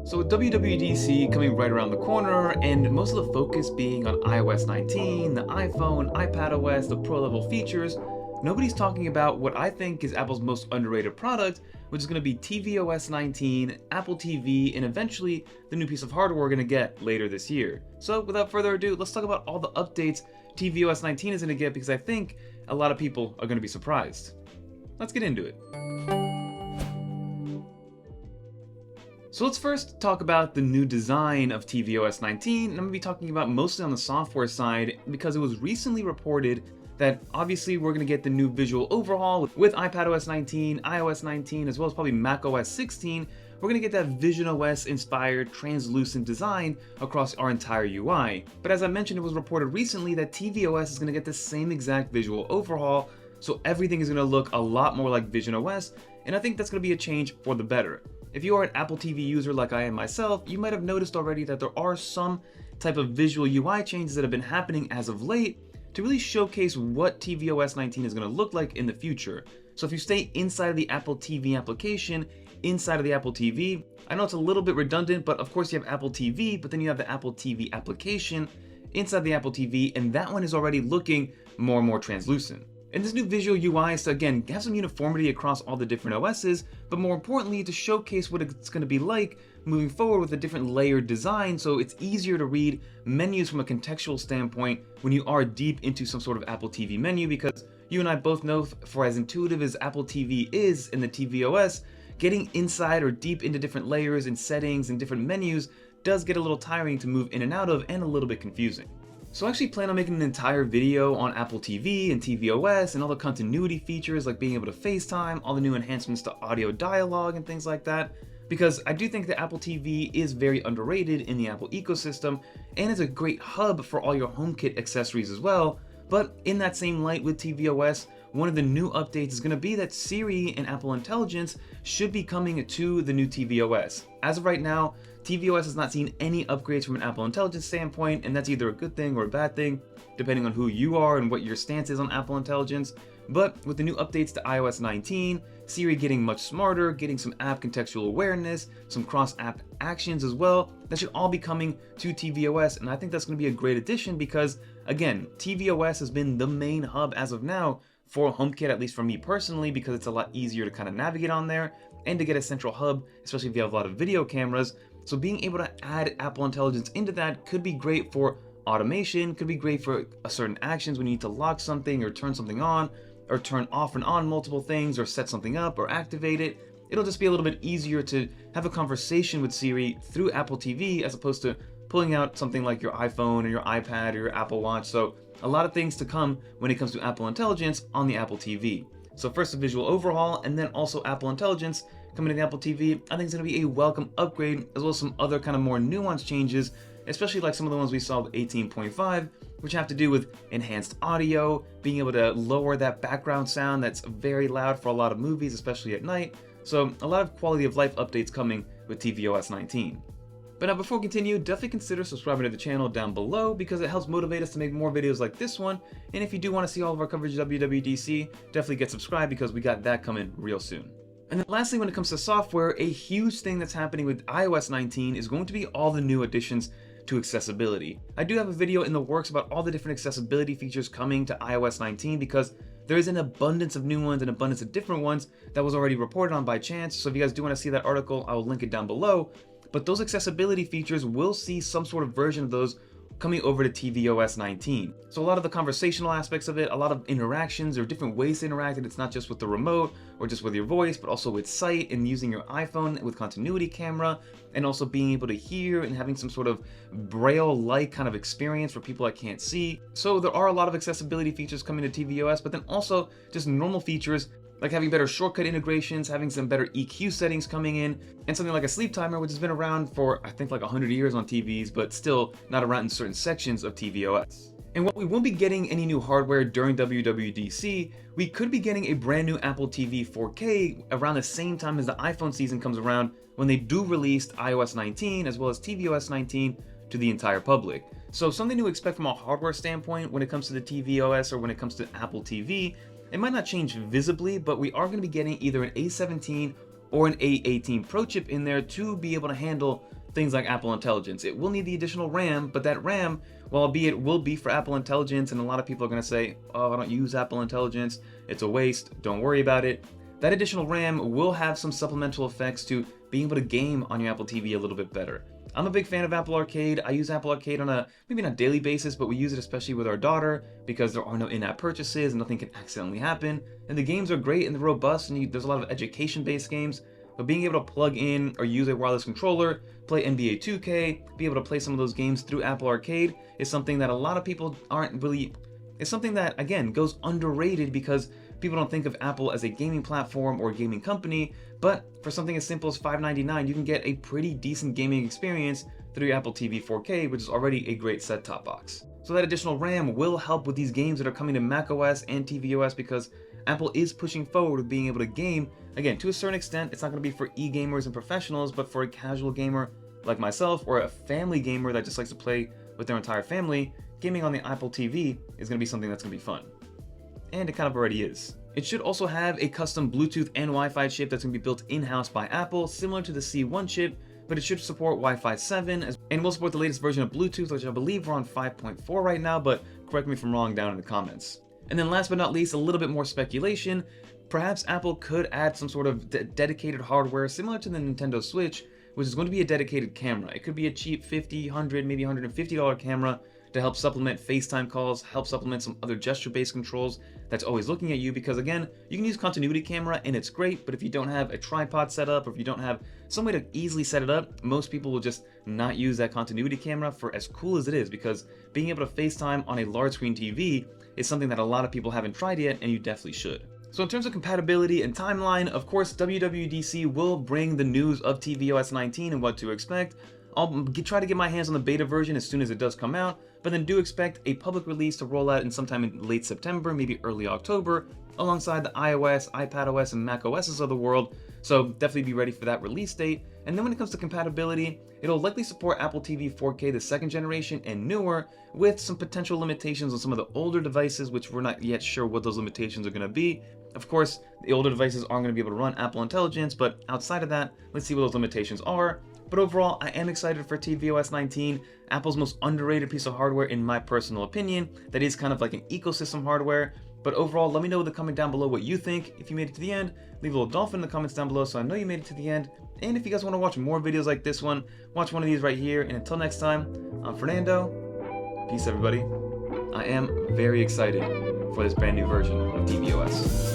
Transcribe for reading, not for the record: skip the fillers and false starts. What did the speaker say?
So with WWDC coming right around the corner, and most of the focus being on iOS 19, the iPhone, iPadOS, the pro level features, nobody's talking about what I think is Apple's most underrated product, which is going to be tvOS 19, Apple TV, and eventually the new piece of hardware we're going to get later this year. So without further ado, let's talk about all the updates tvOS 19 is going to get, because I think a lot of people are going to be surprised. Let's get into it. So let's first talk about the new design of tvOS 19, and I'm going to be talking about mostly on the software side because it was recently reported that obviously we're going to get the new visual overhaul with iPadOS 19, iOS 19, as well as probably macOS 16. We're going to get that VisionOS-inspired translucent design across our entire UI. But as I mentioned, it was reported recently that tvOS is going to get the same exact visual overhaul, so everything is going to look a lot more like VisionOS, and I think that's going to be a change for the better. If you are an Apple TV user like I am myself, you might have noticed already that there are some type of visual UI changes that have been happening as of late to really showcase what tvOS 19 is going to look like in the future. So if you stay inside of the Apple TV application, inside of the Apple TV, I know it's a little bit redundant, but of course you have Apple TV, but then you have the Apple TV application inside the Apple TV, and that one is already looking more and more translucent. And this new visual UI is to, again, have some uniformity across all the different OSs, but more importantly, to showcase what it's going to be like moving forward with a different layered design, so it's easier to read menus from a contextual standpoint when you are deep into some sort of Apple TV menu, because you and I both know, for as intuitive as Apple TV is in the tvOS, getting inside or deep into different layers and settings and different menus does get a little tiring to move in and out of, and a little bit confusing. So I actually plan on making an entire video on Apple TV and tvOS and all the continuity features like being able to FaceTime, all the new enhancements to audio dialogue and things like that, because I do think that Apple TV is very underrated in the Apple ecosystem and is a great hub for all your HomeKit accessories as well. But in that same light with tvOS, one of the new updates is going to be that Siri and Apple Intelligence should be coming to the new tvOS. As of right now, tvOS has not seen any upgrades from an Apple Intelligence standpoint, and that's either a good thing or a bad thing, depending on who you are and what your stance is on Apple Intelligence. But with the new updates to iOS 19, Siri getting much smarter, getting some app contextual awareness, some cross-app actions as well, that should all be coming to tvOS, and I think that's going to be a great addition because, again, tvOS has been the main hub as of now for HomeKit, at least for me personally, because it's a lot easier to kind of navigate on there and to get a central hub, especially if you have a lot of video cameras. So being able to add Apple Intelligence into that could be great for automation, could be great for certain actions when you need to lock something or turn something on, or turn off and on multiple things, or set something up or activate it. It'll just be a little bit easier to have a conversation with Siri through Apple TV as opposed to pulling out something like your iPhone or your iPad or your Apple Watch. So a lot of things to come when it comes to Apple Intelligence on the Apple TV. So first a visual overhaul, and then also Apple Intelligence coming to the Apple TV. I think it's going to be a welcome upgrade, as well as some other kind of more nuanced changes, especially like some of the ones we saw with 18.5, which have to do with enhanced audio, being able to lower that background sound that's very loud for a lot of movies, especially at night. So a lot of quality of life updates coming with tvOS 19. But now before we continue, definitely consider subscribing to the channel down below because it helps motivate us to make more videos like this one. And if you do want to see all of our coverage of WWDC, definitely get subscribed because we got that coming real soon. And then lastly, when it comes to software, a huge thing that's happening with iOS 19 is going to be all the new additions to accessibility. I do have a video in the works about all the different accessibility features coming to iOS 19 because there is an abundance of new ones, an abundance of different ones that was already reported on by chance. So if you guys do want to see that article, I will link it down below. But those accessibility features will see some sort of version of those coming over to tvOS 19. So a lot of the conversational aspects of it, a lot of interactions or different ways to interact, and it's not just with the remote or just with your voice, but also with sight and using your iPhone with continuity camera, and also being able to hear and having some sort of braille-like kind of experience for people that can't see. So there are a lot of accessibility features coming to tvOS, but then also just normal features like having better shortcut integrations, having some better EQ settings coming in, and something like a sleep timer, which has been around for I think like 100 years on TVs, but still not around in certain sections of tvOS. And while we won't be getting any new hardware during WWDC, we could be getting a brand new Apple TV 4K around the same time as the iPhone season comes around when they do release iOS 19 as well as tvOS 19 to the entire public. So something to expect from a hardware standpoint when it comes to the tvOS or when it comes to Apple TV. It might not change visibly, but we are going to be getting either an A17 or an A18 Pro chip in there to be able to handle things like Apple Intelligence. It will need the additional RAM, but that RAM, well, albeit will be for Apple Intelligence, and a lot of people are going to say, oh, I don't use Apple Intelligence, it's a waste, don't worry about it. That additional RAM will have some supplemental effects to being able to game on your Apple TV a little bit better. I'm a big fan of Apple Arcade. I use Apple Arcade on a, maybe not daily basis, but we use it especially with our daughter because there are no in-app purchases and nothing can accidentally happen. And the games are great and they're robust, and there's a lot of education-based games. But being able to plug in or use a wireless controller, play NBA 2K, be able to play some of those games through Apple Arcade is something that a lot of people aren't really, it's something that, again, goes underrated because people don't think of Apple as a gaming platform or a gaming company, but for something as simple as $5.99, you can get a pretty decent gaming experience through your Apple TV 4K, which is already a great set-top box. So that additional RAM will help with these games that are coming to macOS and tvOS because Apple is pushing forward with being able to game. Again, to a certain extent, it's not going to be for e-gamers and professionals, but for a casual gamer like myself or a family gamer that just likes to play with their entire family, gaming on the Apple TV is going to be something that's going to be fun. And it kind of already is. It should also have a custom Bluetooth and Wi-Fi chip that's going to be built in-house by Apple, similar to the C1 chip, but it should support Wi-Fi 7, and will support the latest version of Bluetooth, which I believe we're on 5.4 right now, but correct me if I'm wrong down in the comments. And then last but not least, a little bit more speculation. Perhaps Apple could add some sort of dedicated hardware similar to the Nintendo Switch, which is going to be a dedicated camera. It could be a cheap $50, $100, maybe $150 camera to help supplement FaceTime calls, help supplement some other gesture-based controls that's always looking at you, because again, you can use continuity camera and it's great, but if you don't have a tripod set up, or if you don't have some way to easily set it up, most people will just not use that continuity camera for as cool as it is, because being able to FaceTime on a large screen TV is something that a lot of people haven't tried yet, and you definitely should. So in terms of compatibility and timeline, of course, WWDC will bring the news of tvOS 19 and what to expect. I'll try to get my hands on the beta version as soon as it does come out, but then do expect a public release to roll out in sometime in late September, maybe early October, alongside the iOS, iPadOS, and macOSs of the world, so definitely be ready for that release date. And then when it comes to compatibility, it'll likely support Apple TV 4K the second generation and newer, with some potential limitations on some of the older devices, which we're not yet sure what those limitations are going to be. Of course, the older devices aren't going to be able to run Apple Intelligence, but outside of that, let's see what those limitations are. But overall, I am excited for tvOS 19, Apple's most underrated piece of hardware in my personal opinion, that is kind of like an ecosystem hardware. But overall, let me know in the comment down below what you think. If you made it to the end, leave a little dolphin in the comments down below so I know you made it to the end. And if you guys want to watch more videos like this one, watch one of these right here. And until next time, I'm Fernando. Peace, everybody. I am very excited for this brand new version of tvOS.